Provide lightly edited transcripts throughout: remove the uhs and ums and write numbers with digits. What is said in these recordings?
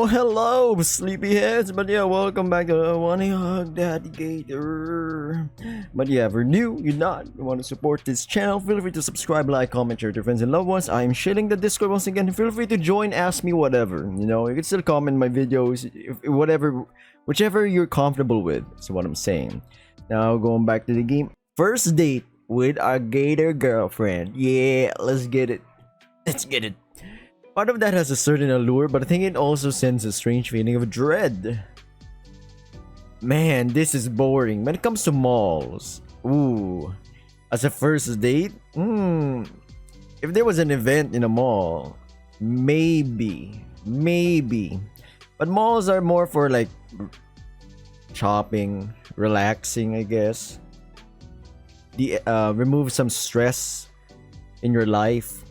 Hello, sleepyheads. But yeah, welcome back to Wani Hug Daddy Gator. But yeah, if you're new, you're not, you want to support this channel, feel free to subscribe, like, comment, share to your friends and loved ones. I'm shilling the Discord once again. Feel free to join, ask me whatever. You know, you can still comment my videos, whichever you're comfortable with. That's what I'm saying. Now, going back to the game. First date with a Gator girlfriend. Yeah, let's get it. Let's get it. Part of that has a certain allure, but I think it also sends a strange feeling of dread. Man, this is boring. When it comes to malls, ooh, as a first date, if there was an event in a mall, maybe. But malls are more for like shopping, relaxing, I guess. Remove some stress in your life.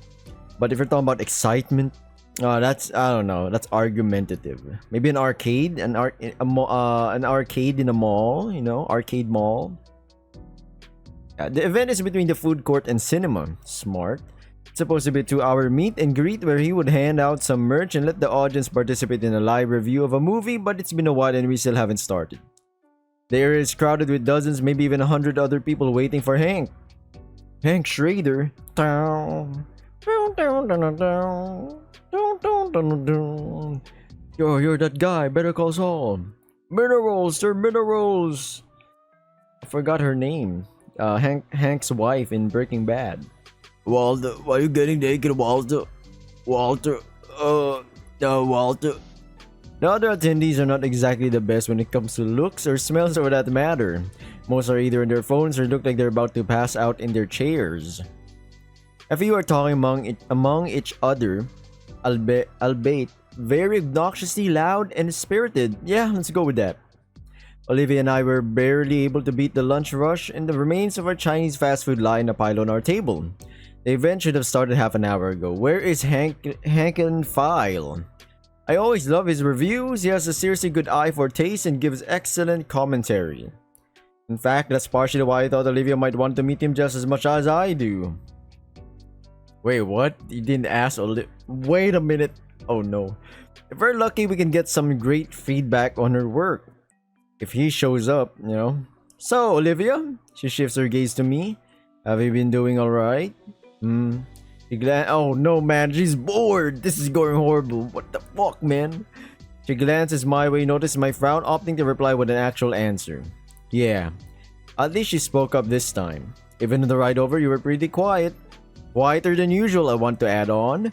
But if you're talking about excitement, that's, I don't know, that's argumentative. Maybe an arcade, an arcade in a mall, you know, arcade mall. The event is between the food court and cinema. Smart. It's supposed to be a 2-hour meet and greet where he would hand out some merch and let the audience participate in a live review of a movie, but it's been a while and we still haven't started. The area is crowded with dozens, maybe even 100 other people waiting for Hank. Hank Schrader. Yo, you're that guy. Better call Saul. Minerals, they're minerals. I forgot her name. Hank's wife in Breaking Bad. Walter, why are you getting naked, Walter? Walter. Walter. The other attendees are not exactly the best when it comes to looks or smells for that matter. Most are either on their phones or look like they're about to pass out in their chairs. A few are talking among each other, albeit very obnoxiously loud and spirited. Yeah, let's go with that. Olivia and I were barely able to beat the lunch rush, and the remains of our Chinese fast food lie in a pile on our table. The event should have started half an hour ago. Where is Hankin File? I always love his reviews. He has a seriously good eye for taste and gives excellent commentary. In fact, that's partially why I thought Olivia might want to meet him just as much as I do. Wait, what? You didn't ask Olivia? Wait a minute. Oh no. If we're lucky, we can get some great feedback on her work. If he shows up, you know. So, Olivia? She shifts her gaze to me. Have you been doing alright? Oh no, man. She's bored. This is going horrible. What the fuck, man? She glances my way, notices my frown, opting to reply with an actual answer. Yeah. At least she spoke up this time. Even on the ride over, you were pretty quiet. Quieter than usual, I want to add on.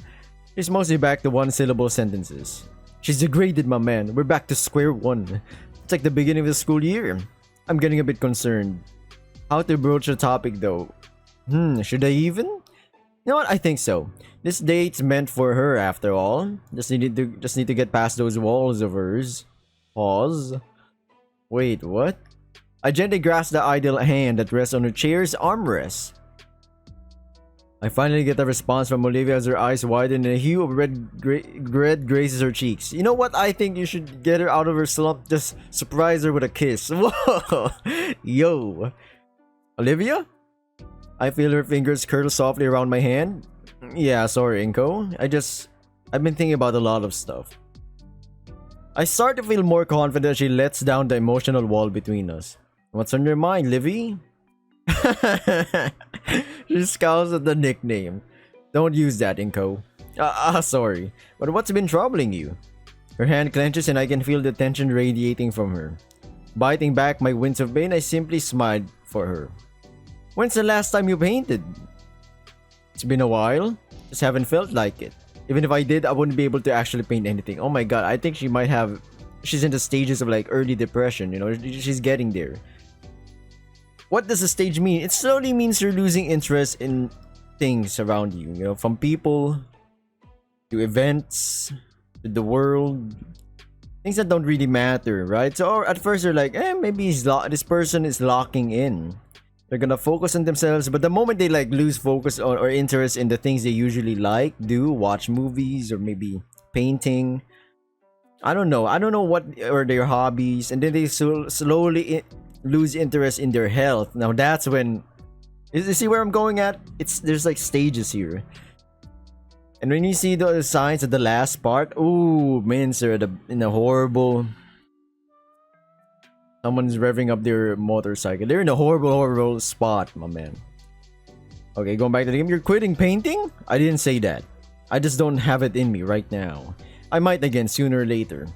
She's mostly back to one-syllable sentences. She's degraded, my man. We're back to square one. It's like the beginning of the school year. I'm getting a bit concerned. How to broach the topic, though? Should I even? You know what? I think so. This date's meant for her, after all. Just need to get past those walls of hers. Pause. Wait, what? I gently grasp the idle hand that rests on her chair's armrest. I finally get a response from Olivia as her eyes widen and a hue of red graces her cheeks. You know what? I think you should get her out of her slump. Just surprise her with a kiss. Whoa! Yo! Olivia? I feel her fingers curl softly around my hand. Yeah, sorry, Inko. I've been thinking about a lot of stuff. I start to feel more confident as she lets down the emotional wall between us. What's on your mind, Livy? She scowls at the nickname. Don't use that, Inko. Sorry. But what's been troubling you? Her hand clenches and I can feel the tension radiating from her. Biting back my wince of pain, I simply smiled for her. When's the last time you painted? It's been a while. Just haven't felt like it. Even if I did, I wouldn't be able to actually paint anything. Oh my god, I think she's in the stages of like early depression, you know? She's getting there. What does a stage mean? It slowly means you're losing interest in things around you, you know, from people to events to the world, things that don't really matter, right? So at first you're like, maybe this person is locking in. They're gonna focus on themselves, but the moment they like lose focus or interest in the things they usually like, watch movies or maybe painting, I don't know what are their hobbies, and then they slowly lose interest in their health. Now that's when, you see where I'm going at? There's like stages here. And when you see the signs at the last part, ooh, mins are in a horrible. Someone's revving up their motorcycle. They're in a horrible spot, my man. Okay, going back to the game. You're quitting painting? I didn't say that. I just don't have it in me right now. I might again sooner or later.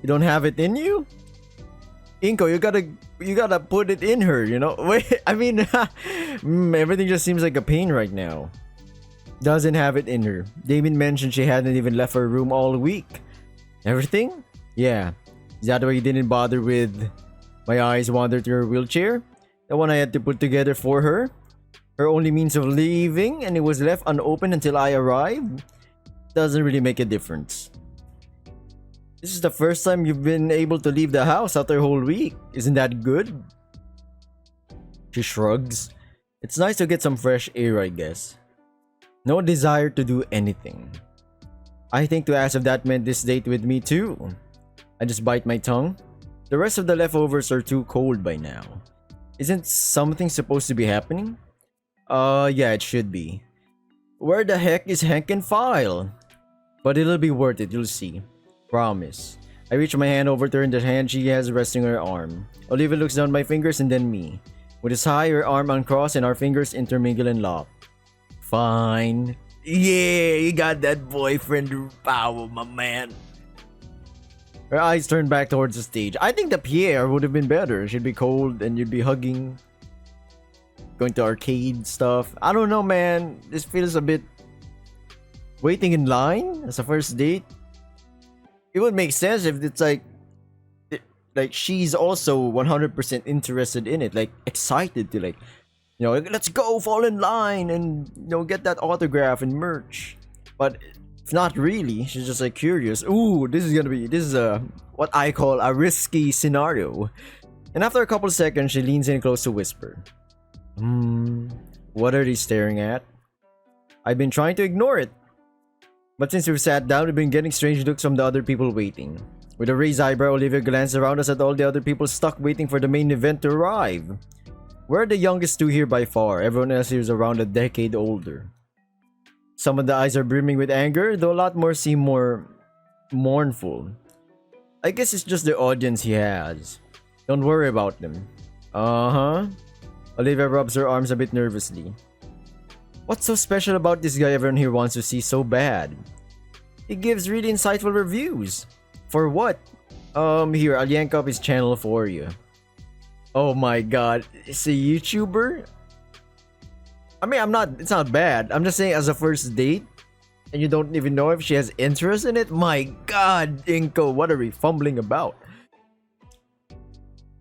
You don't have it in you? Inko, you gotta put it in her, you know? Wait, I mean, everything just seems like a pain right now. Doesn't have it in her. Damien mentioned she hadn't even left her room all week. Everything? Yeah. Is that why you didn't bother with my eyes wandered to her wheelchair? The one I had to put together for her? Her only means of leaving, and it was left unopened until I arrived? Doesn't really make a difference. This is the first time you've been able to leave the house after a whole week. Isn't that good? She shrugs. It's nice to get some fresh air, I guess. No desire to do anything. I think to ask if that meant this date with me too. I just bite my tongue. The rest of the leftovers are too cold by now. Isn't something supposed to be happening? Yeah, it should be. Where the heck is Hank and File? But it'll be worth it, you'll see. Promise. I reach my hand over to her and the hand she has resting on her arm. Olivia looks down my fingers and then me. With his high, her arm uncrossed and our fingers intermingle and lock. Fine. Yeah, you got that boyfriend power, my man. Her eyes turn back towards the stage. I think the Pierre would have been better. She'd be cold and you'd be hugging. Going to arcade stuff. I don't know, man. This feels a bit... Waiting in line as a first date? It would make sense if it's like she's also 100% interested in it. Like, excited to let's go, fall in line and, get that autograph and merch. But it's not really. She's just like curious. Ooh, this is a what I call a risky scenario. And after a couple seconds, she leans in close to whisper. What are they staring at? I've been trying to ignore it. But since we've sat down, we've been getting strange looks from the other people waiting. With a raised eyebrow, Olivia glanced around us at all the other people stuck waiting for the main event to arrive. We're the youngest two here by far. Everyone else here is around a decade older. Some of the eyes are brimming with anger, though a lot more seem more mournful. I guess it's just the audience he has. Don't worry about them. Olivia rubs her arms a bit nervously. What's so special about this guy everyone here wants to see so bad? He gives really insightful reviews. For what? Here, I'll yank up his channel for you. Oh my god, it's a YouTuber? I mean, it's not bad. I'm just saying as a first date, and you don't even know if she has interest in it? My god, Inko, what are we fumbling about?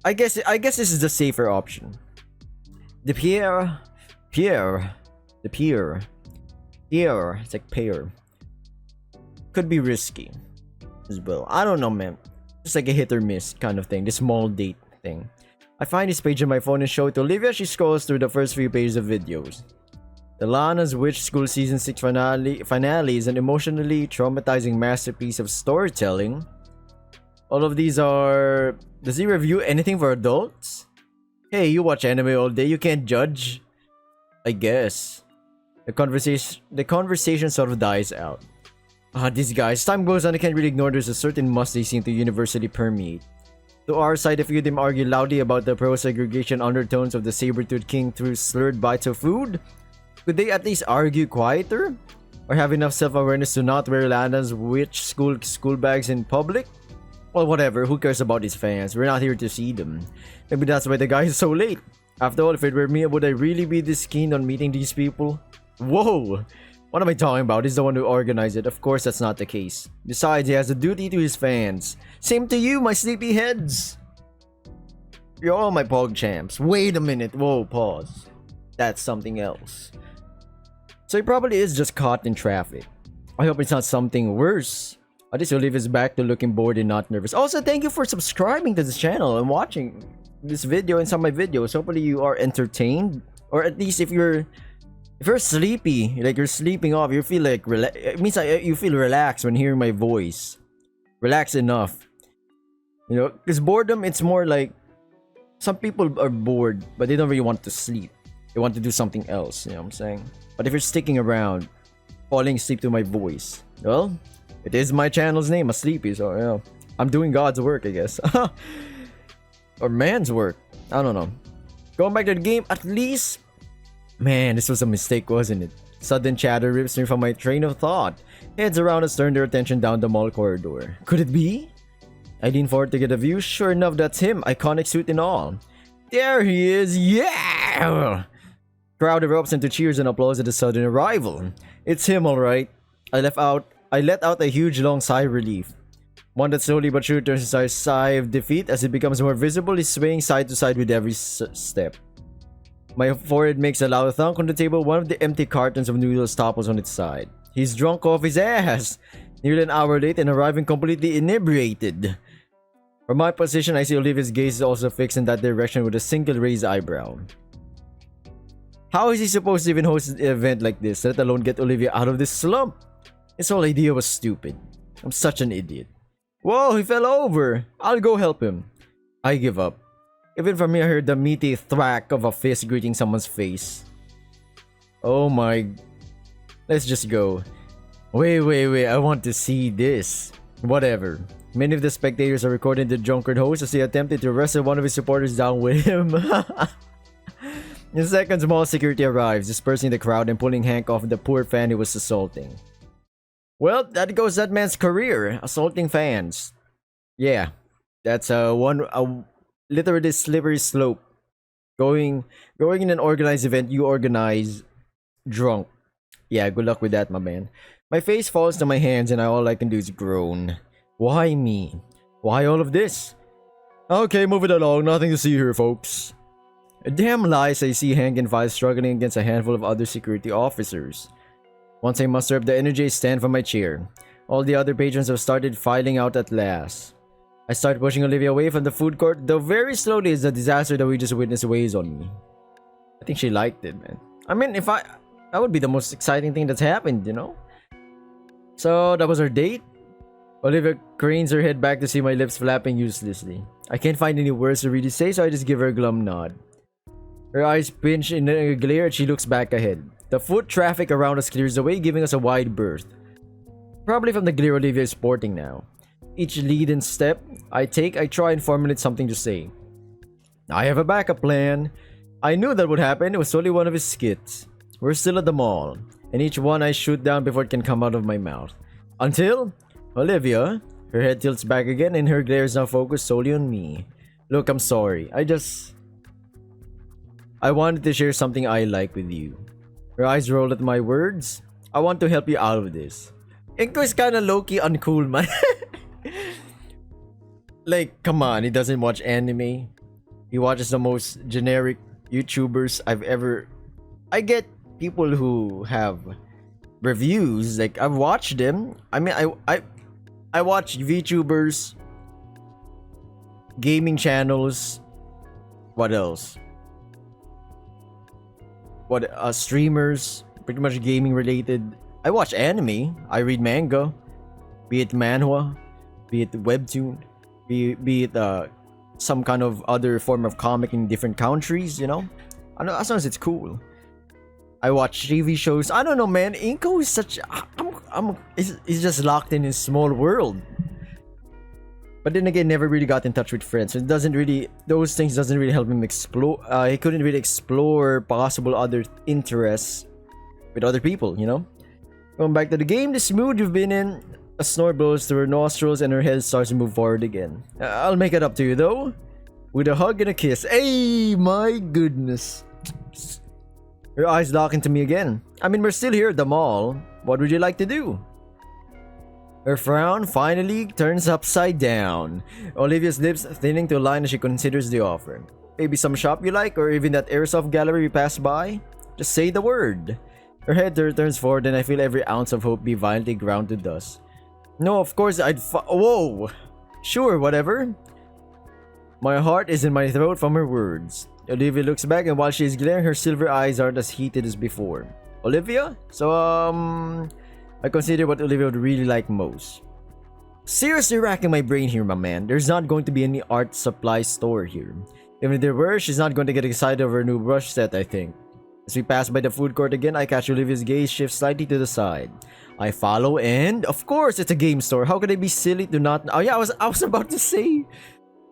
I guess this is the safer option. The Pierre, it's like pear. Could be risky as well. I don't know, man. It's like a hit or miss kind of thing. This small date thing. I find this page on my phone and show it to Olivia. She scrolls through the first few pages of videos. The Lana's Witch School Season 6 finale is an emotionally traumatizing masterpiece of storytelling. All of these are... Does he review anything for adults? Hey, you watch anime all day, you can't judge. I guess. The conversation sort of dies out. These guys. Time goes on, I can't really ignore there's a certain must they seem to universally permeate. To our side, a few of them argue loudly about the pro-segregation undertones of the saber-toothed king through slurred bites of food. Could they at least argue quieter? Or have enough self-awareness to not wear Lana's witch school bags in public? Well, whatever, who cares about these fans? We're not here to see them. Maybe that's why the guy is so late. After all, if it were me, would I really be this keen on meeting these people? Whoa! What am I talking about? He's the one who organized it. Of course that's not the case. Besides, he has a duty to his fans. Same to you, my sleepyheads! You're all my pog champs. Wait a minute. Whoa, pause. That's something else. So he probably is just caught in traffic. I hope it's not something worse. At least Olivia's back to looking bored and not nervous. Also, thank you for subscribing to this channel and watching this video and some of my videos. Hopefully you are entertained. Or at least if you're sleepy, like you're sleeping off, you feel like it means you feel relaxed when hearing my voice. Relax enough. You know, because boredom, it's more like some people are bored, but they don't really want to sleep. They want to do something else, you know what I'm saying? But if you're sticking around, falling asleep to my voice. Well, it is my channel's name, a sleepy, so you know, I'm doing God's work, I guess. Or man's work. I don't know. Going back to the game, at least. Man, this was a mistake, wasn't it? Sudden chatter rips me from my train of thought. Heads around us turn their attention down the mall corridor. Could it be? I lean forward to get a view. Sure enough, that's him, iconic suit and all. There he is, yeah! Crowd erupts into cheers and applause at the sudden arrival. It's him, alright. I let out a huge long sigh of relief. One that slowly but surely turns into a sigh of defeat as it becomes more visible. He's swaying side to side with every step. My forehead makes a loud thunk on the table. One of the empty cartons of noodles topples on its side. He's drunk off his ass! Nearly an hour late and arriving completely inebriated. From my position, I see Olivia's gaze is also fixed in that direction with a single raised eyebrow. How is he supposed to even host an event like this, let alone get Olivia out of this slump? His whole idea was stupid. I'm such an idiot. Whoa, he fell over! I'll go help him. I give up. Even from here, I heard the meaty thwack of a fist greeting someone's face. Oh my... Let's just go. Wait, I want to see this. Whatever. Many of the spectators are recording the drunken host as he attempted to wrestle one of his supporters down with him. In seconds, mall security arrives, dispersing the crowd and pulling Hank off the poor fan he was assaulting. Well, that goes that man's career, assaulting fans. Yeah, that's literally slippery slope. Going in an organized event you organize drunk. Yeah, good luck with that, my man. My face falls to my hands and all I can do is groan. Why me? Why all of this? Okay, move it along. Nothing to see here, folks. Damn lies, I see Hank and Vi struggling against a handful of other security officers. Once I muster up the energy, I stand from my chair. All the other patrons have started filing out at last. I start pushing Olivia away from the food court, though very slowly as the disaster that we just witnessed weighs on me. I think she liked it, man. I mean, that would be the most exciting thing that's happened, you know? So, that was our date? Olivia cranes her head back to see my lips flapping uselessly. I can't find any words to really say, so I just give her a glum nod. Her eyes pinch in a glare and she looks back ahead. The foot traffic around us clears away, giving us a wide berth. Probably from the glare Olivia is sporting now. Each lead and step I take, I try and formulate something to say. I have a backup plan. I knew that would happen, it was only one of his skits. We're still at the mall, and each one I shoot down before it can come out of my mouth. Until... Olivia, her head tilts back again and her glare is now focused solely on me. Look, I'm sorry. I wanted to share something I like with you. Her eyes roll at my words. I want to help you out of this. Inko is kinda low-key uncool, man. Like, come on, he doesn't watch anime. He watches the most generic YouTubers I've ever... I get people who have reviews, like, I've watched them. I mean, I watch VTubers, gaming channels. What else? Streamers, pretty much gaming related. I watch anime. I read manga, be it manhwa, be it webtoon, be it some kind of other form of comic in different countries. You know, I know as long as it's cool. I watch TV shows. I don't know, man. Inko is such. He's just locked in his small world. But then again, never really got in touch with friends. So it doesn't really. Those things doesn't really help him explore. He couldn't really explore possible other interests with other people. You know. Going back to the game, this mood you've been in. A snore blows through her nostrils and her head starts to move forward again. I'll make it up to you though, with a hug and a kiss. Hey, my goodness. Her eyes lock into me again. I mean, we're still here at the mall. What would you like to do? Her frown finally turns upside down. Olivia's lips thinning to a line as she considers the offer. Maybe some shop you like, or even that airsoft gallery we passed by? Just say the word. Her head turns forward and I feel every ounce of hope be violently ground to dust. No, of course Whoa! Sure, whatever. My heart is in my throat from her words. Olivia looks back and while she is glaring, her silver eyes aren't as heated as before. Olivia? So, I consider what Olivia would really like most. Seriously racking my brain here, my man. There's not going to be any art supply store here. Even if there were, she's not going to get excited over a new brush set, I think. As we pass by the food court again, I catch Olivia's gaze shift slightly to the side. I follow and, of course, it's a game store. How could I be silly to not... Oh yeah, I was about to say...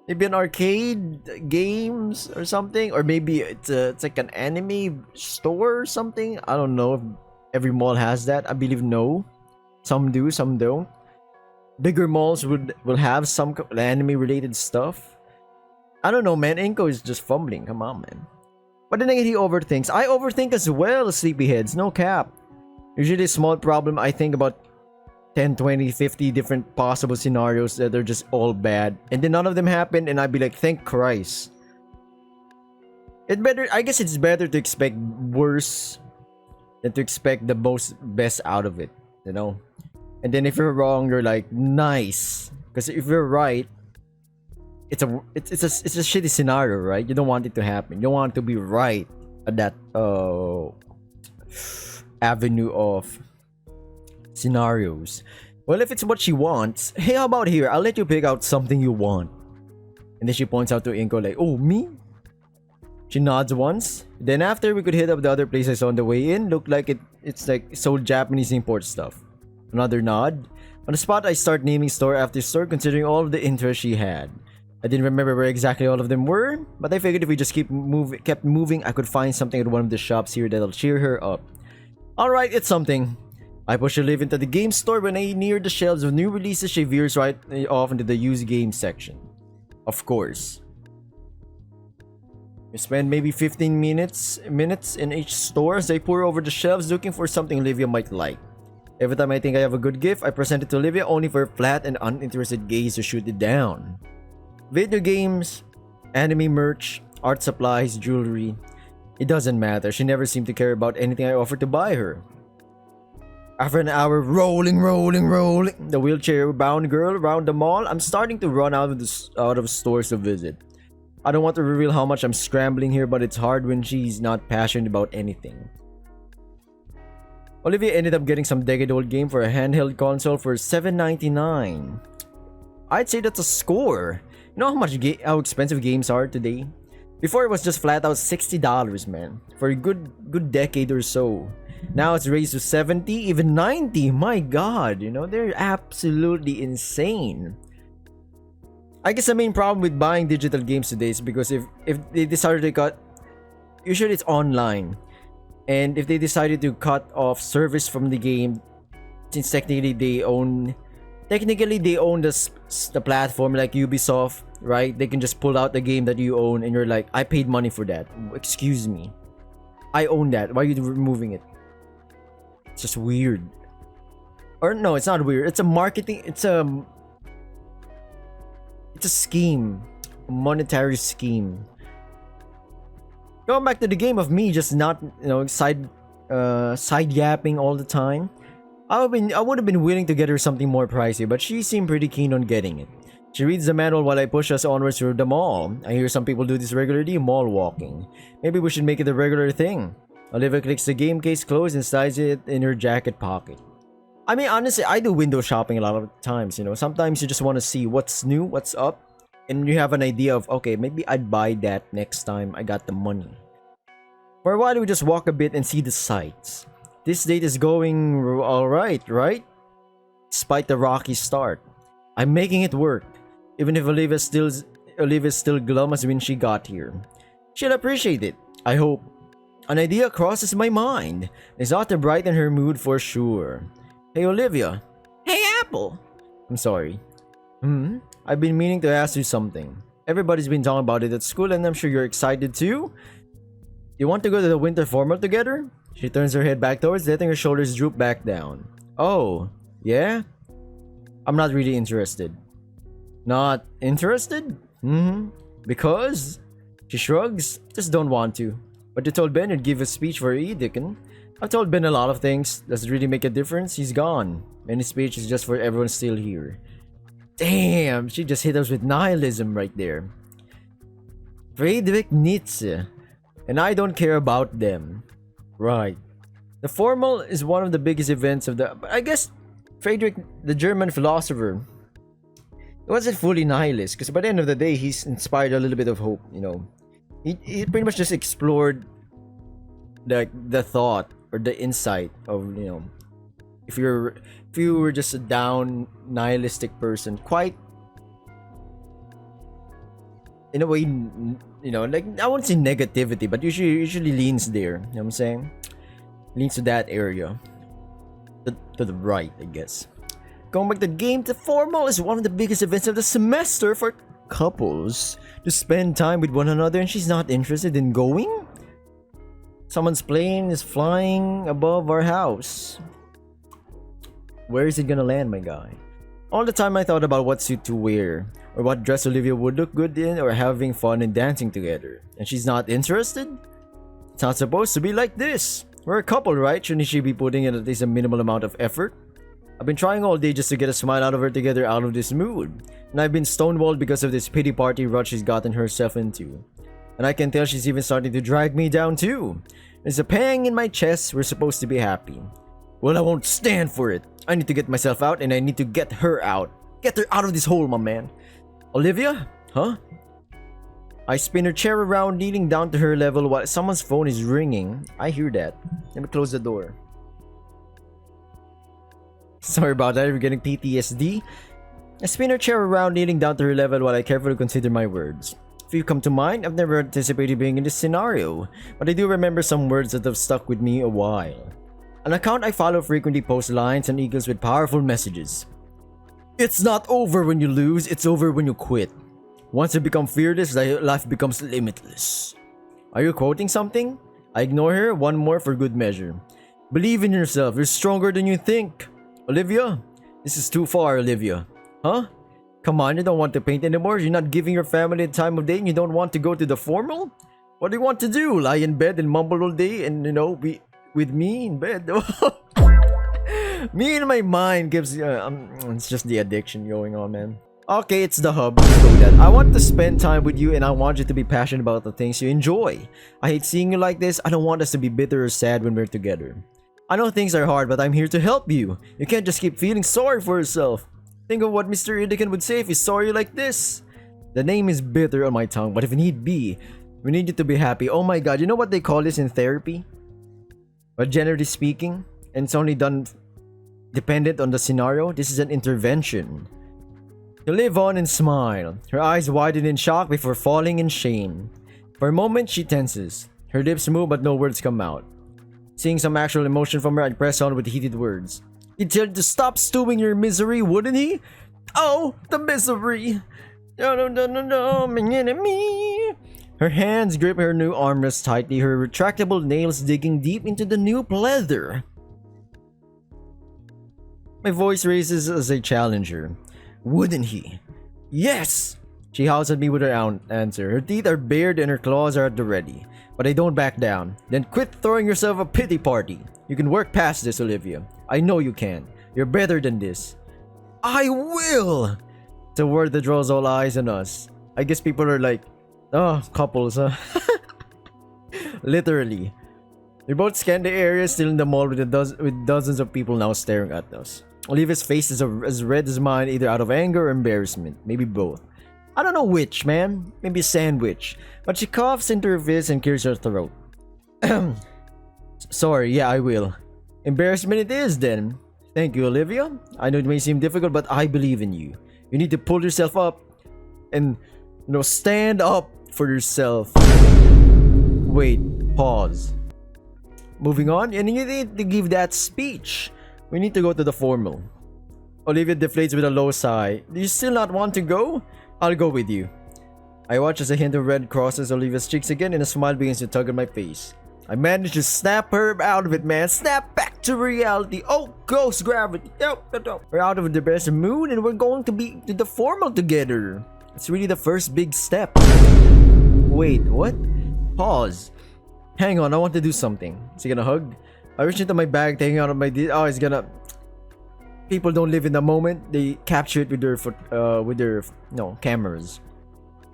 Maybe an arcade games or something, or maybe it's like an anime store or something. I don't know if every mall has that. I believe no. Some do, some don't. Bigger malls will have some anime related stuff. I don't know, man. Inko is just fumbling. Come on, man. But then again, he overthinks. I overthink as well, sleepyheads. No cap. Usually a small problem, I think about 10, 20, 50 different possible scenarios that are just all bad. And then none of them happen and I'd be like, thank Christ. I guess it's better to expect worse than to expect the best out of it, you know? And then if you're wrong, you're like, nice. Because if you're right, it's a shitty scenario, right? You don't want it to happen. You don't want to be right at that avenue of scenarios. Well, if it's what she wants, hey, how about here? I'll let you pick out something you want. And then she points out to Inko like, oh, me? She nods once. Then after, we could hit up the other places on the way in. Looked like it's like sold Japanese import stuff. Another nod. On the spot, I start naming store after store considering all of the interest she had. I didn't remember where exactly all of them were, but I figured if we just kept moving, I could find something at one of the shops here that'll cheer her up. Alright, it's something. I push Olivia into the game store. When I near the shelves of new releases, she veers right off into the used game section. Of course. We spend maybe 15 minutes in each store as I pour over the shelves looking for something Olivia might like. Every time I think I have a good gift, I present it to Olivia only for her flat and uninterested gaze to shoot it down. Video games, anime merch, art supplies, jewelry. It doesn't matter. She never seemed to care about anything I offered to buy her. After an hour rolling the wheelchair-bound girl around the mall, I'm starting to run out of stores to visit. I don't want to reveal how much I'm scrambling here, but it's hard when she's not passionate about anything. Olivia ended up getting some decade-old game for a handheld console for $7.99. I'd say that's a score. You know how expensive games are today? Before it was just flat out $60, man, for a good decade or so. Now it's raised to 70, even 90. My god, you know, they're absolutely insane. I guess the main problem with buying digital games today is because if they decided to cut, usually it's online. And if they decided to cut off service from the game, since technically they own the platform like Ubisoft, right? They can just pull out the game that you own and you're like, I paid money for that. Excuse me. I own that. Why are you removing it? It's just weird. Or no, it's not weird. It's a marketing, it's a scheme. A monetary scheme. Going back to the game of me just not, you know, side yapping all the time. I would have been willing to get her something more pricey, but she seemed pretty keen on getting it. She reads the manual while I push us onwards through the mall. I hear some people do this regularly, mall walking. Maybe we should make it a regular thing. Olivia clicks the game case closed and slides it in her jacket pocket. I mean, honestly, I do window shopping a lot of times, you know. Sometimes you just want to see what's new, what's up, and you have an idea of, okay, maybe I'd buy that next time I got the money. For a while, we just walk a bit and see the sights. This date is going alright, right? Despite the rocky start. I'm making it work. Even if Olivia's still glum as when she got here. She'll appreciate it, I hope. An idea crosses my mind. It's ought to brighten her mood for sure. Hey Olivia. Hey Apple. I'm sorry. I've been meaning to ask you something. Everybody's been talking about it at school and I'm sure you're excited too. You want to go to the winter formal together? She turns her head back towards, letting her shoulders droop back down. Oh, yeah? I'm not really interested. Not interested? Because? She shrugs. Just don't want to. But you told Ben you'd give a speech for Edican. I've told Ben a lot of things. Does it really make a difference? He's gone. And his speech is just for everyone still here. Damn, she just hit us with nihilism right there. Friedrich Nietzsche. And I don't care about them. Right. The formal is one of the biggest events of the... I guess Friedrich, the German philosopher, he wasn't fully nihilist, because by the end of the day, he's inspired a little bit of hope, you know. He pretty much just explored the thought or the insight of, if you were just a down nihilistic person, quite in a way, like, I won't say negativity, but usually leans there. You know what I'm saying? Leans to that area. To the right, I guess. Going back to the game, the formal is one of the biggest events of the semester for couples to spend time with one another, and she's not interested in going? Someone's plane is flying above our house. Where is it gonna land, my guy? All the time I thought about what suit to wear, or what dress Olivia would look good in, or having fun and dancing together. And she's not interested? It's not supposed to be like this. We're a couple, right? Shouldn't she be putting in at least a minimal amount of effort? I've been trying all day just to get a smile out of her to get her out of this mood. And I've been stonewalled because of this pity party rut she's gotten herself into. And I can tell she's even starting to drag me down too. There's a pang in my chest. We're supposed to be happy. Well, I won't stand for it. I need to get myself out, and I need to get her out. Get her out of this hole, my man. Olivia? Huh? I spin her chair around, kneeling down to her level while someone's phone is ringing. I hear that. Let me close the door. Sorry about that, you're getting PTSD. I spin her chair around, kneeling down to her level while I carefully consider my words. If you come to mind, I've never anticipated being in this scenario, but I do remember some words that have stuck with me a while. An account I follow frequently posts lines and eagles with powerful messages. It's not over when you lose, it's over when you quit. Once you become fearless, life becomes limitless. Are you quoting something? I ignore her, one more for good measure. Believe in yourself, you're stronger than you think. Olivia? This is too far, Olivia. Huh? Come on, you don't want to paint anymore? You're not giving your family the time of day and you don't want to go to the formal? What do you want to do? Lie in bed and mumble all day and, be with me in bed? Me in my mind gives... it's just the addiction going on, man. Okay, it's the hub. Let's go with that. I want to spend time with you and I want you to be passionate about the things you enjoy. I hate seeing you like this. I don't want us to be bitter or sad when we're together. I know things are hard, but I'm here to help you. You can't just keep feeling sorry for yourself. Think of what Mr. Idican would say if he saw you like this. The name is bitter on my tongue, but if need be, we need you to be happy. Oh my god, you know what they call this in therapy? But generally speaking, and it's only done dependent on the scenario, this is an intervention. To live on and smile. Her eyes widen in shock before falling in shame. For a moment, she tenses. Her lips move but no words come out. Seeing some actual emotion from her, I press on with heated words. He'd tell you to stop stewing your misery, wouldn't he? Oh, the misery! No, my enemy! Her hands grip her new armrest tightly, her retractable nails digging deep into the new leather. My voice raises as I challenge her. Wouldn't he? Yes! She howls at me with her answer. Her teeth are bared and her claws are at the ready. But I don't back down. Then quit throwing yourself a pity party. You can work past this, Olivia. I know you can. You're better than this. I will! It's a word that draws all eyes on us. I guess people are like, oh, couples, huh? Literally. We both scan the area, still in the mall with dozens of people now staring at us. Olivia's face is as red as mine, either out of anger or embarrassment. Maybe both. I don't know which, man. Maybe a sandwich. But she coughs into her fist and clears her throat. Sorry, yeah, I will. Embarrassment it is then. Thank you, Olivia. I know it may seem difficult, but I believe in you. You need to pull yourself up and, stand up for yourself. Wait, pause. Moving on, and you need to give that speech. We need to go to the formal. Olivia deflates with a low sigh. Do you still not want to go? I'll go with you. I watch as a hint of red crosses Olivia's cheeks again and a smile begins to tug at my face. I managed to snap her out of it, man. Snap back to reality. Oh, ghost gravity. We're out of the best mood and we're going to be to the formal together. It's really the first big step. Wait, what? Pause. Hang on, I want to do something. Is he gonna hug? I reach into my bag, taking out of my... Oh, he's gonna... People don't live in the moment. They capture it with their cameras.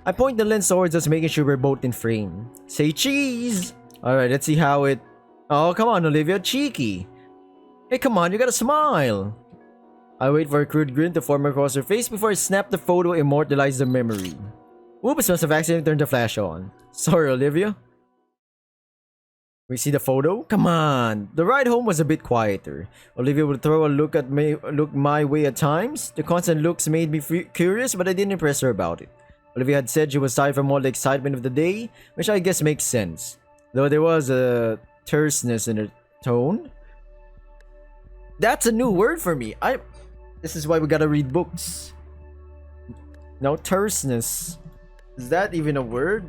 I point the lens towards us, making sure we're both in frame. Say cheese! Alright, let's see how it... Oh, come on, Olivia. Cheeky. Hey, come on, you gotta smile. I wait for a crude grin to form across her face before I snap the photo, immortalize the memory. Oops, must have accidentally turned the flash on. Sorry, Olivia. We see the photo? Come on! The ride home was a bit quieter. Olivia would throw a look my way at times. The constant looks made me curious, but I didn't impress her about it. Olivia had said she was tired from all the excitement of the day, which I guess makes sense. Though there was a terseness in her tone. That's a new word for me. This is why we gotta read books. No, terseness. Is that even a word?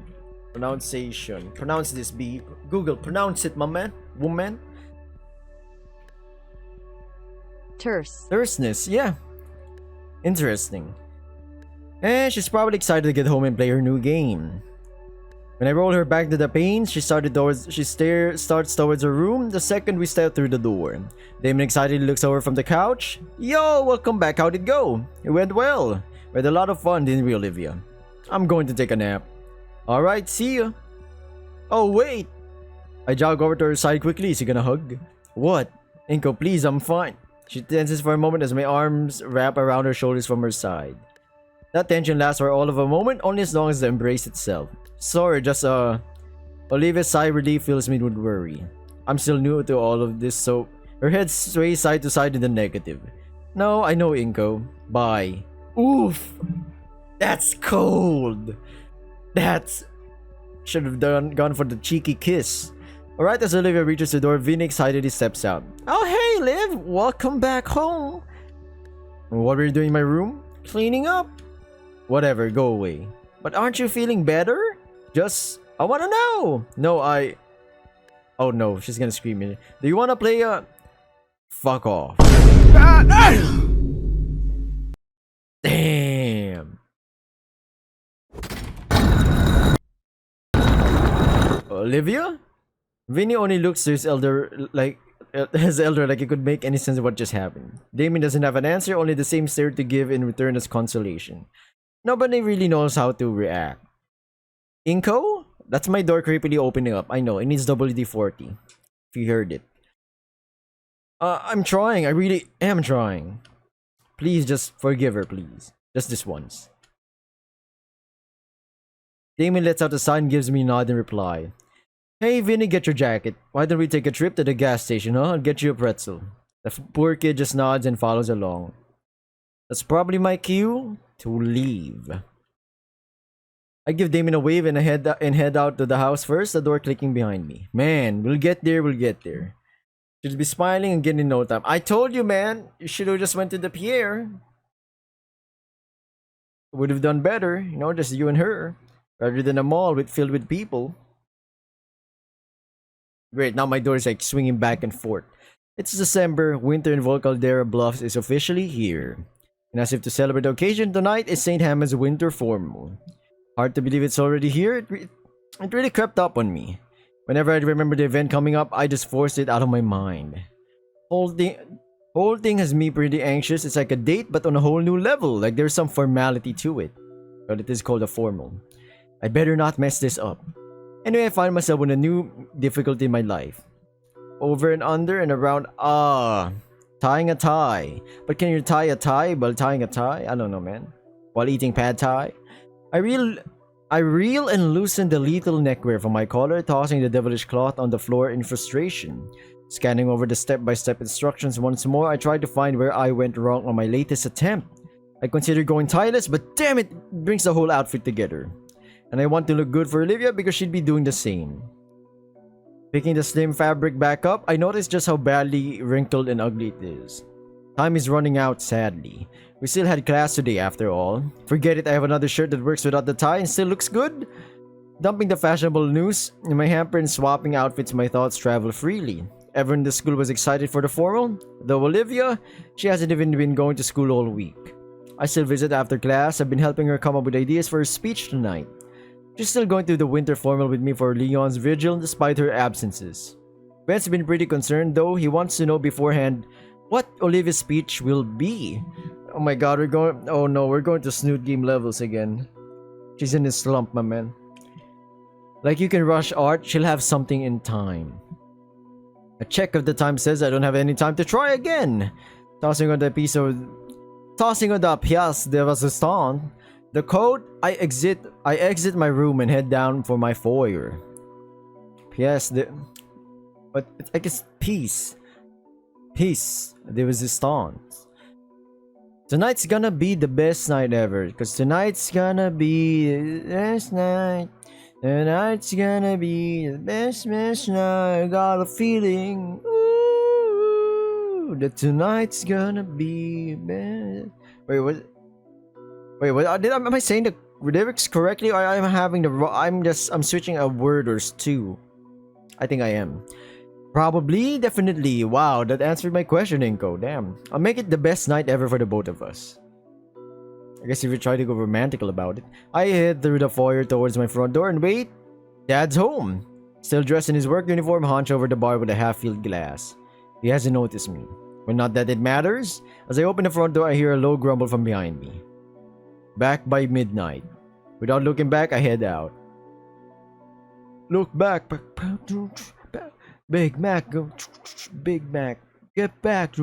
Pronunciation. Pronounce this, B. Google, pronounce it, my man. Woman. Terse. Terseness, yeah. Interesting. And she's probably excited to get home and play her new game. When I roll her back to the panes, she starts towards her room the second we step through the door. Damon excitedly looks over from the couch. Yo, welcome back, how'd it go? It went well. We had a lot of fun, didn't we, Olivia? I'm going to take a nap. Alright, see ya. Oh, wait. I jog over to her side quickly. Is he gonna hug? What? Inko, please, I'm fine. She tenses for a moment as my arms wrap around her shoulders from her side. That tension lasts for all of a moment, only as long as the embrace itself. Sorry, just Olivia's sigh of relief fills me with worry. I'm still new to all of this, so her head sways side to side in the negative. No, I know, Inko. Bye. Oof. That's cold. That's... Should have gone for the cheeky kiss. Alright, as Olivia reaches the door, Vinny excitedly steps out. Oh, hey, Liv! Welcome back home! What were you doing in my room? Cleaning up. Whatever, go away. But aren't you feeling better? Just... I wanna know! No, Oh no, she's gonna scream in it. Do you wanna play Fuck off. Damn! Olivia? Vinny only looks to his elder like he could make any sense of what just happened. Damien doesn't have an answer, only the same stare to give in return as consolation. Nobody really knows how to react. Inko? That's my door creepily opening up. I know, it needs WD-40. If you heard it. I'm trying. I really am trying. Please just forgive her, please. Just this once. Damien lets out a sigh and gives me a nod in reply. Hey, Vinny, get your jacket. Why don't we take a trip to the gas station, huh? I'll get you a pretzel. The poor kid just nods and follows along. That's probably my cue to leave. I give Damien a wave and head out to the house first, the door clicking behind me. Man, we'll get there, Should be smiling again in no time. I told you, man. You should have just went to the pier. Would have done better, you know, just you and her. Rather than a mall filled with people. Great, now my door is like swinging back and forth. It's December, winter in Volcaldera Bluffs is officially here. And as if to celebrate the occasion, tonight is St. Hammond's winter formal. Hard to believe it's already here. It really crept up on me. Whenever I remember the event coming up, I just forced it out of my mind. Whole thing has me pretty anxious. It's like a date but on a whole new level. Like there's some formality to it. But it is called a formal. I better not mess this up. Anyway, I find myself in a new difficulty in my life. Over and under and around. Tying a tie. But can you tie a tie while tying a tie? I don't know, man. While eating pad thai? I reel and loosen the lethal neckwear from my collar, tossing the devilish cloth on the floor in frustration. Scanning over the step-by-step instructions once more, I try to find where I went wrong on my latest attempt. I consider going tieless, but damn it brings the whole outfit together. And I want to look good for Olivia because she'd be doing the same. Picking the slim fabric back up, I notice just how badly wrinkled and ugly it is. Time is running out, sadly. We still had class today after all. Forget it, I have another shirt that works without the tie and still looks good. Dumping the fashionable news in my hamper and swapping outfits, my thoughts travel freely. Everyone in the school was excited for the formal, though Olivia, she hasn't even been going to school all week. I still visit after class. I've been helping her come up with ideas for her speech tonight. She's still going through the winter formal with me for Leon's vigil despite her absences. Ben's been pretty concerned though. He wants to know beforehand what Olivia's speech will be. Oh my god, we're going to snoot game levels again. She's in a slump, my man. Like you can rush art, she'll have something in time. A check of the time says I don't have any time to try again. Tossing on the piece de resistance. The code, I exit my room and head down for my foyer. But I guess peace. Peace. There was this resistance. Tonight's gonna be the best night ever. Cause tonight's gonna be the best night. Tonight's gonna be the best night. I got a feeling. Ooh, that tonight's gonna be best. Wait, what? Wait, what? Am I saying the lyrics correctly? Or I'm having the I'm switching a word or two. I think I am. Probably, definitely. Wow, that answered my question, Inko. Damn. I'll make it the best night ever for the both of us. I guess if you try to go romantical about it. I head through the foyer towards my front door and wait. Dad's home. Still dressed in his work uniform, hunched over the bar with a half-filled glass. He hasn't noticed me. But not that it matters. As I open the front door, I hear a low grumble from behind me. Back by midnight. Without looking back, I head out. Look back. Big Mac, go. Big Mac, get back.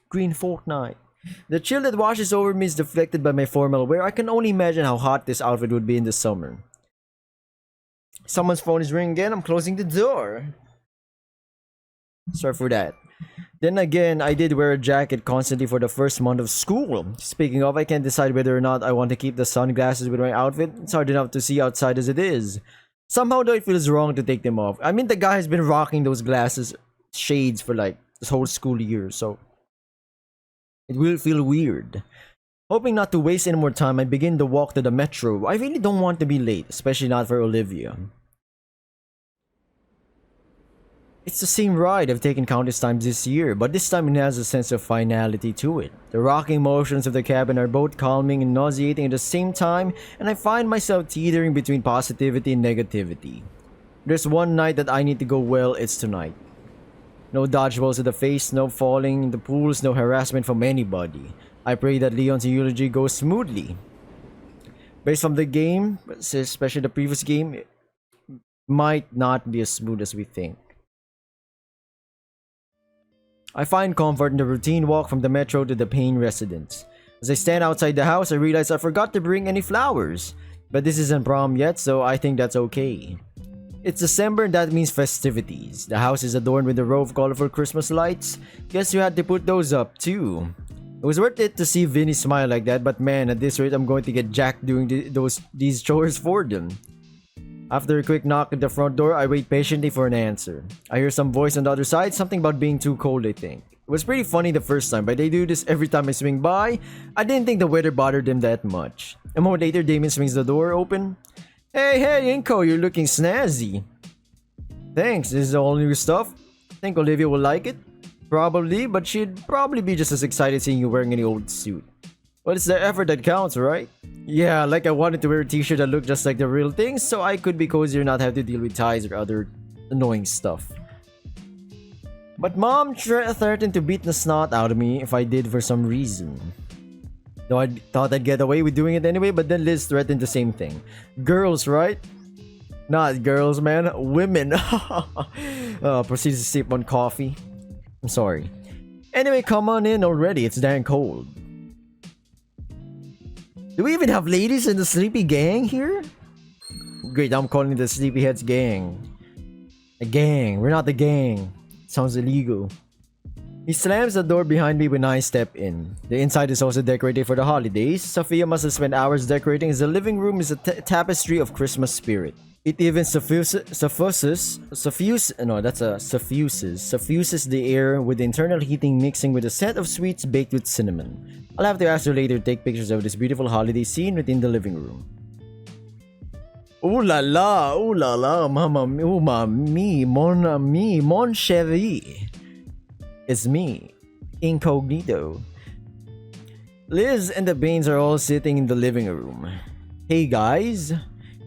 Green Fortnite. The chill that washes over me is deflected by my formal wear. I can only imagine how hot this outfit would be in the summer. Someone's phone is ringing again. I'm closing the door. Sorry for that. Then again, I did wear a jacket constantly for the first month of school. Speaking of, I can't decide whether or not I want to keep the sunglasses with my outfit. It's hard enough to see outside as it is. Somehow though, it feels wrong to take them off. I mean, the guy has been rocking those glasses shades for like this whole school year, so it will feel weird. Hoping not to waste any more time, I begin the walk to the metro. I really don't want to be late, especially not for Olivia. It's the same ride I've taken countless times this year, but this time it has a sense of finality to it. The rocking motions of the cabin are both calming and nauseating at the same time, and I find myself teetering between positivity and negativity. There's one night that I need to go well, it's tonight. No dodgeballs to the face, no falling in the pools, no harassment from anybody. I pray that Leon's eulogy goes smoothly. Based on the game, especially the previous game, it might not be as smooth as we think. I find comfort in the routine walk from the metro to the Payne residence. As I stand outside the house, I realize I forgot to bring any flowers. But this isn't prom yet, so I think that's okay. It's December and that means festivities. The house is adorned with a row of colorful Christmas lights. Guess you had to put those up too. It was worth it to see Vinny smile like that, but man, at this rate I'm going to get jacked doing these chores for them. After a quick knock at the front door, I wait patiently for an answer. I hear some voice on the other side, something about being too cold, I think. It was pretty funny the first time, but they do this every time I swing by. I didn't think the weather bothered them that much. A moment later, Damien swings the door open. Hey, Inko, you're looking snazzy. Thanks, this is all new stuff. Think Olivia will like it? Probably, but she'd probably be just as excited seeing you wearing any old suit. Well, it's the effort that counts, right? Yeah, like I wanted to wear a t-shirt that looked just like the real thing, so I could be cozier and not have to deal with ties or other annoying stuff. But Mom threatened to beat the snot out of me if I did for some reason. Though I thought I'd get away with doing it anyway, but then Liz threatened the same thing. Girls, right? Not girls, man. Women. Proceeds to sip on coffee. I'm sorry. Anyway, come on in already. It's damn cold. Do we even have ladies in the Sleepy Gang here? Great, I'm calling it the Sleepyheads Gang. A gang. We're not the gang. Sounds illegal. He slams the door behind me when I step in. The inside is also decorated for the holidays. Sophia must have spent hours decorating as the living room is a tapestry of Christmas spirit. It even suffuses the air with the internal heating mixing with a set of sweets baked with cinnamon. I'll have to ask her later to take pictures of this beautiful holiday scene within the living room. Ooh la la, mamma mia, mon ami, mon chéri. It's me, incognito. Liz and the Baines are all sitting in the living room. Hey guys.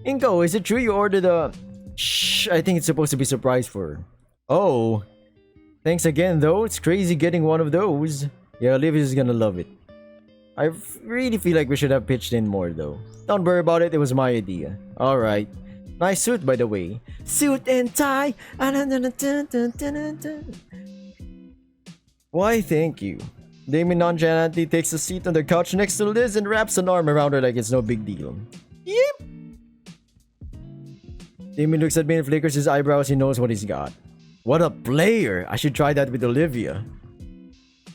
Inko, is it true you ordered a... Shh, I think it's supposed to be a surprise for her. Oh. Thanks again though, it's crazy getting one of those. Yeah, Olivia's gonna love it. I really feel like we should have pitched in more though. Don't worry about it, it was my idea. Alright. Nice suit by the way. Suit and tie! Why thank you. Damien nonchalantly takes a seat on the couch next to Liz and wraps an arm around her like it's no big deal. Yep! Damien looks at me and flickers his eyebrows, he knows what he's got. What a player! I should try that with Olivia.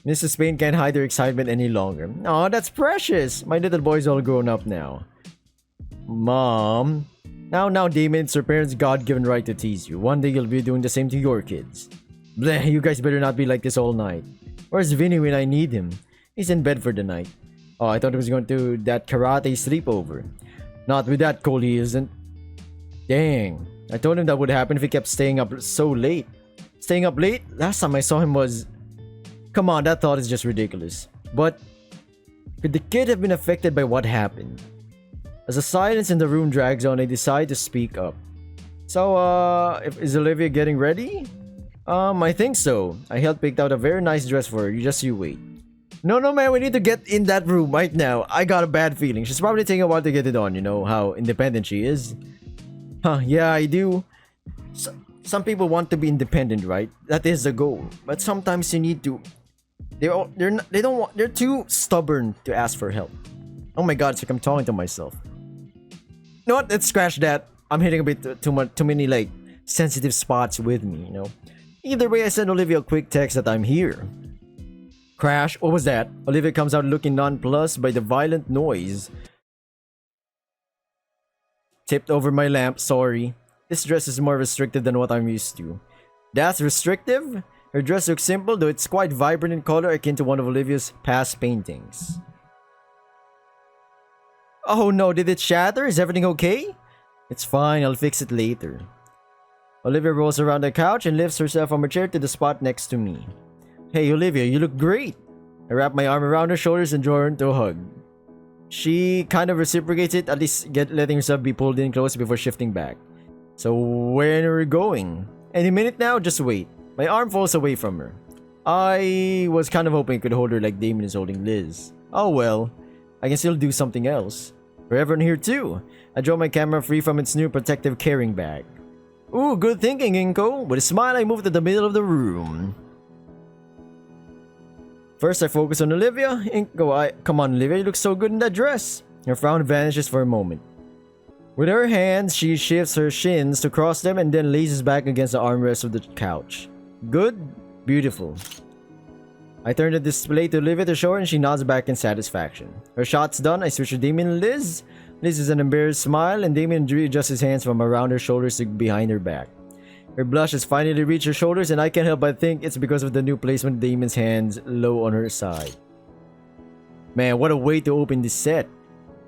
Mrs. Payne can't hide her excitement any longer. Aw, that's precious! My little boy's all grown up now. Mom. Now, Damon, it's your parents' God-given right to tease you. One day you'll be doing the same to your kids. Bleh, you guys better not be like this all night. Where's Vinny when I need him? He's in bed for the night. Oh, I thought he was going to that karate sleepover. Not with that cold, he isn't. Dang. I told him that would happen if he kept staying up so late. Staying up late? Last time I saw him was... Come on, that thought is just ridiculous. But... could the kid have been affected by what happened? As the silence in the room drags on, I decide to speak up. So, is Olivia getting ready? I think so. I helped pick out a very nice dress for her. You wait. No, man, we need to get in that room right now. I got a bad feeling. She's probably taking a while to get it on, you know how independent she is. Huh, yeah, I do. Some people want to be independent, right? That is the goal. But sometimes you need to... They're too stubborn to ask for help. Oh my god, it's like I'm talking to myself. You know what? Let's scratch that. I'm hitting a bit too many, like, sensitive spots with me, you know? Either way, I send Olivia a quick text that I'm here. Crash. What was that? Olivia comes out looking nonplussed by the violent noise. Tipped over my lamp, sorry. This dress is more restrictive than what I'm used to. That's restrictive? Her dress looks simple, though it's quite vibrant in color, akin to one of Olivia's past paintings. Oh no, did it shatter? Is everything okay? It's fine, I'll fix it later. Olivia rolls around the couch and lifts herself from her chair to the spot next to me. Hey Olivia, you look great! I wrap my arm around her shoulders and draw her into a hug. She kind of reciprocates it, at least letting herself be pulled in close before shifting back. So where are we going? Any minute now, just wait. My arm falls away from her. I was kind of hoping I could hold her like Damon is holding Liz. Oh well, I can still do something else. For everyone here too. I draw my camera free from its new protective carrying bag. Ooh, good thinking, Inko. With a smile, I move to the middle of the room. First, I focus on Olivia. Inko, come on, Olivia, you look so good in that dress. Her frown vanishes for a moment. With her hands, she shifts her shins to cross them and then laces back against the armrest of the couch. Good? Beautiful. I turn the display to Olivia to show her and she nods back in satisfaction. Her shot's done, I switch to Damien and Liz. Liz is an embarrassed smile and Damien readjusts his hands from around her shoulders to behind her back. Her blush has finally reached her shoulders and I can't help but think it's because of the new placement of Damien's hands low on her side. Man, what a way to open this set.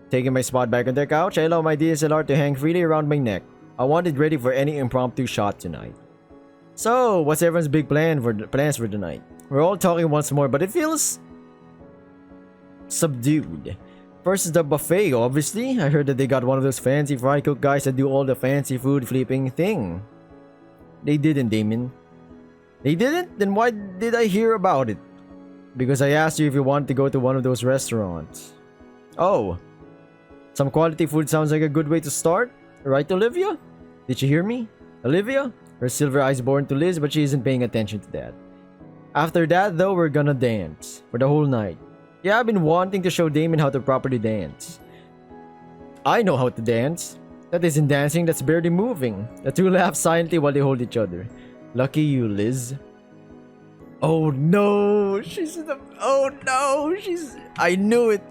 Taking my spot back on the couch, I allow my DSLR to hang freely around my neck. I want it ready for any impromptu shot tonight. So, what's everyone's big plans for tonight? We're all talking once more, but it feels subdued. First is the buffet, obviously. I heard that they got one of those fancy fry cook guys that do all the fancy food flipping thing. They didn't, Damien. They didn't? Then why did I hear about it? Because I asked you if you wanted to go to one of those restaurants. Oh. Some quality food sounds like a good way to start. Right, Olivia? Did you hear me? Olivia? Her silver eyes born to Liz, but she isn't paying attention to that. After that, though, we're gonna dance. For the whole night. Yeah, I've been wanting to show Damien how to properly dance. I know how to dance. That isn't dancing, that's barely moving. The two laugh silently while they hold each other. Lucky you, Liz. Oh no! Oh no! I knew it!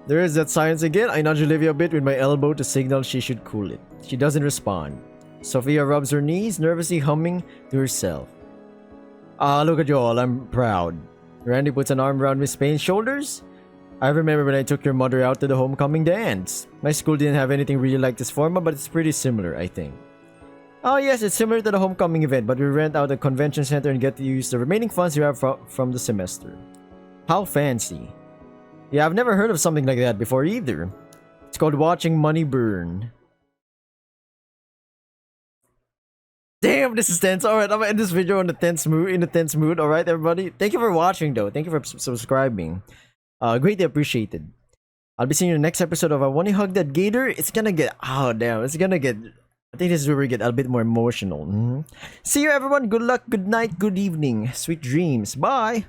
There is that silence again. I nudge Olivia a bit with my elbow to signal she should cool it. She doesn't respond. Sophia rubs her knees, nervously humming to herself. Ah, look at you all, I'm proud. Randy puts an arm around Miss Payne's shoulders. I remember when I took your mother out to the homecoming dance. My school didn't have anything really like this format, but it's pretty similar, I think. Oh yes, it's similar to the homecoming event, but we rent out a convention center and get to use the remaining funds we have from the semester. How fancy. Yeah, I've never heard of something like that before either. It's called watching money burn. Damn, this is tense. Alright, I'm gonna end this video in a tense mood. Alright, everybody. Thank you for watching, though. Thank you for subscribing. Greatly appreciated. I'll be seeing you in the next episode of Wani Hug That Gator. It's gonna get... Oh, damn. It's gonna get... I think this is where we get a bit more emotional. See you, everyone. Good luck, good night, good evening. Sweet dreams. Bye.